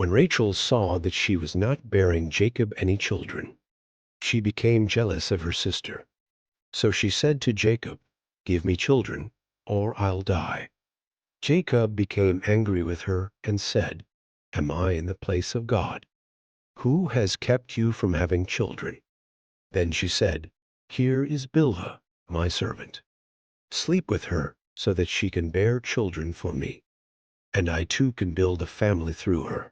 When Rachel saw that she was not bearing Jacob any children, she became jealous of her sister. So she said to Jacob, "Give me children, or I'll die." Jacob became angry with her and said, "Am I in the place of God? Who has kept you from having children?" Then she said, "Here is Bilhah, my servant. Sleep with her so that she can bear children for me, and I too can build a family through her."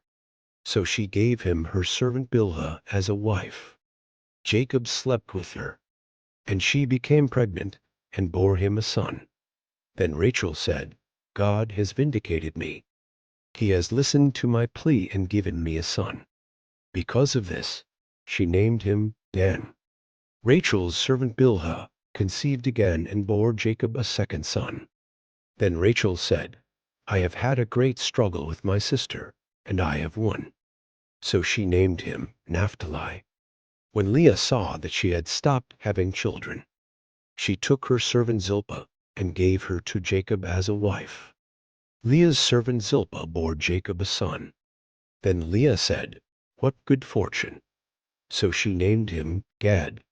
So she gave him her servant Bilhah as a wife. Jacob slept with her, and she became pregnant and bore him a son. Then Rachel said, "God has vindicated me. He has listened to my plea and given me a son." Because of this, she named him Dan. Rachel's servant Bilhah conceived again and bore Jacob a second son. Then Rachel said, "I have had a great struggle with my sister, and I have won." So she named him Naphtali. When Leah saw that she had stopped having children, she took her servant Zilpah and gave her to Jacob as a wife. Leah's servant Zilpah bore Jacob a son. Then Leah said, "What good fortune!" So she named him Gad.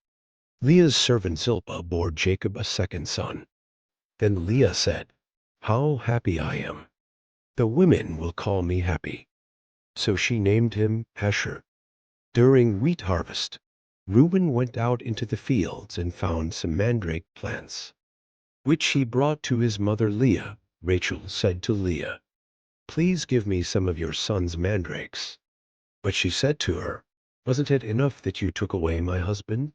Leah's servant Zilpah bore Jacob a second son. Then Leah said, "How happy I am! The women will call me happy." So she named him Asher. During wheat harvest, Reuben went out into the fields and found some mandrake plants, which he brought to his mother Leah. Rachel said to Leah, "Please give me some of your son's mandrakes." But she said to her, "Wasn't it enough that you took away my husband?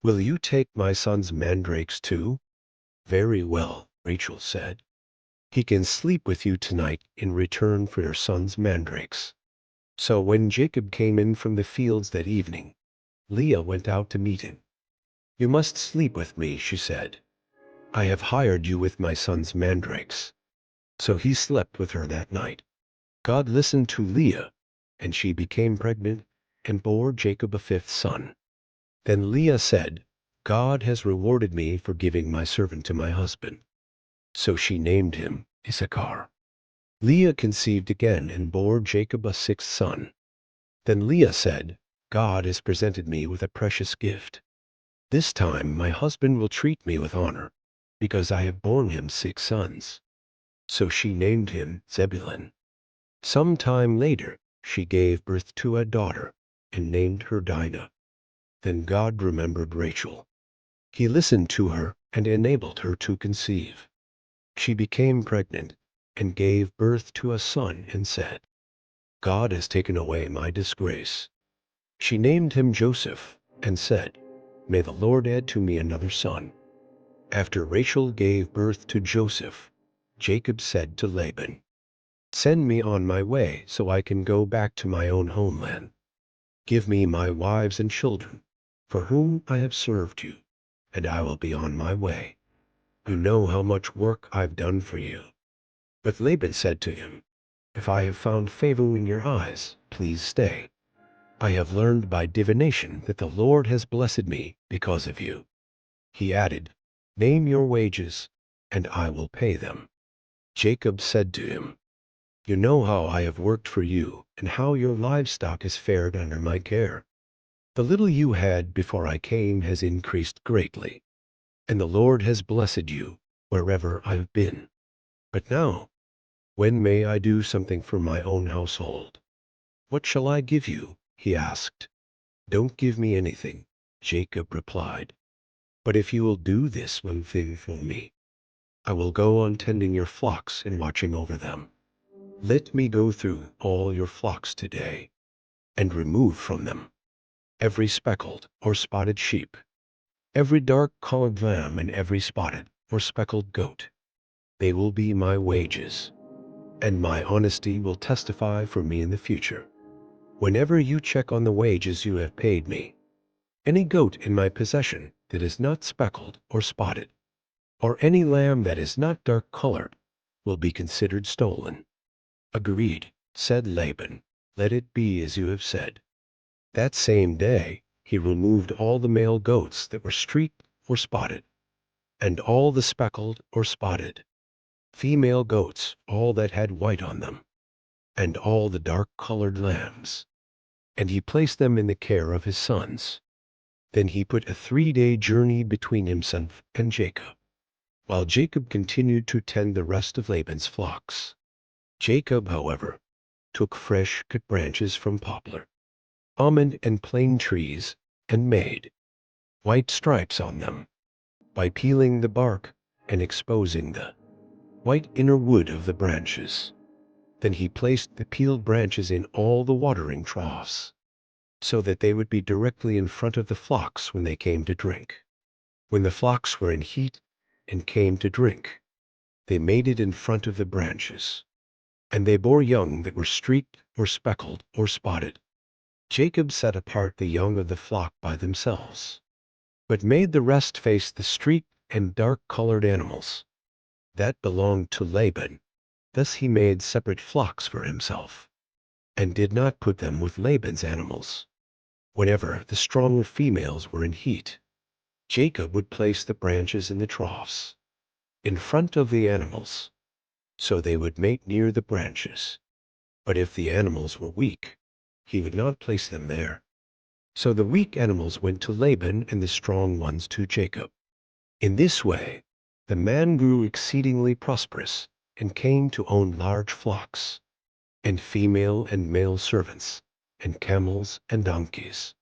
Will you take my son's mandrakes too?" "Very well," Rachel said. "He can sleep with you tonight in return for your son's mandrakes." So when Jacob came in from the fields that evening, Leah went out to meet him. "You must sleep with me," she said. "I have hired you with my son's mandrakes." So he slept with her that night. God listened to Leah, and she became pregnant and bore Jacob a fifth son. Then Leah said, "God has rewarded me for giving my servant to my husband." So she named him Issachar. Leah conceived again and bore Jacob a sixth son. Then Leah said, "God has presented me with a precious gift. This time my husband will treat me with honor, because I have borne him six sons." So she named him Zebulun. Some time later she gave birth to a daughter and named her Dinah. Then God remembered Rachel. He listened to her and enabled her to conceive. She became pregnant and gave birth to a son and said, "God has taken away my disgrace." She named him Joseph and said, "May the Lord add to me another son." After Rachel gave birth to Joseph, Jacob said to Laban, "Send me on my way so I can go back to my own homeland. Give me my wives and children, for whom I have served you, and I will be on my way. You know how much work I've done for you." But Laban said to him, "If I have found favor in your eyes, please stay. I have learned by divination that the Lord has blessed me because of you." He added, "Name your wages, and I will pay them." Jacob said to him, "You know how I have worked for you and how your livestock has fared under my care. The little you had before I came has increased greatly, and the Lord has blessed you wherever I've been. But now, when may I do something for my own household?" "What shall I give you?" he asked. "Don't give me anything," Jacob replied. "But if you will do this one thing for me, I will go on tending your flocks and watching over them. Let me go through all your flocks today, and remove from them every speckled or spotted sheep, every dark-colored lamb, and every spotted or speckled goat. They will be my wages, and my honesty will testify for me in the future. Whenever you check on the wages you have paid me, any goat in my possession that is not speckled or spotted, or any lamb that is not dark-colored, will be considered stolen." "Agreed," said Laban. "Let it be as you have said." That same day he removed all the male goats that were streaked or spotted, and all the speckled or spotted female goats, all that had white on them. and all the dark-colored lambs, and he placed them in the care of his sons. Then he put a 3-day journey between himself and Jacob, while Jacob continued to tend the rest of Laban's flocks. Jacob, however, took fresh cut branches from poplar, almond and plane trees, and made white stripes on them by peeling the bark and exposing the white inner wood of the branches. Then he placed the peeled branches in all the watering troughs, so that they would be directly in front of the flocks when they came to drink. When the flocks were in heat and came to drink, they made it in front of the branches, and they bore young that were streaked or speckled or spotted. Jacob set apart the young of the flock by themselves, but made the rest face the streaked and dark-colored animals that belonged to Laban. Thus he made separate flocks for himself, and did not put them with Laban's animals. Whenever the stronger females were in heat, Jacob would place the branches in the troughs, in front of the animals, so they would mate near the branches. But if the animals were weak, he would not place them there. So the weak animals went to Laban and the strong ones to Jacob. In this way, the man grew exceedingly prosperous and came to own large flocks, and female and male servants, and camels and donkeys.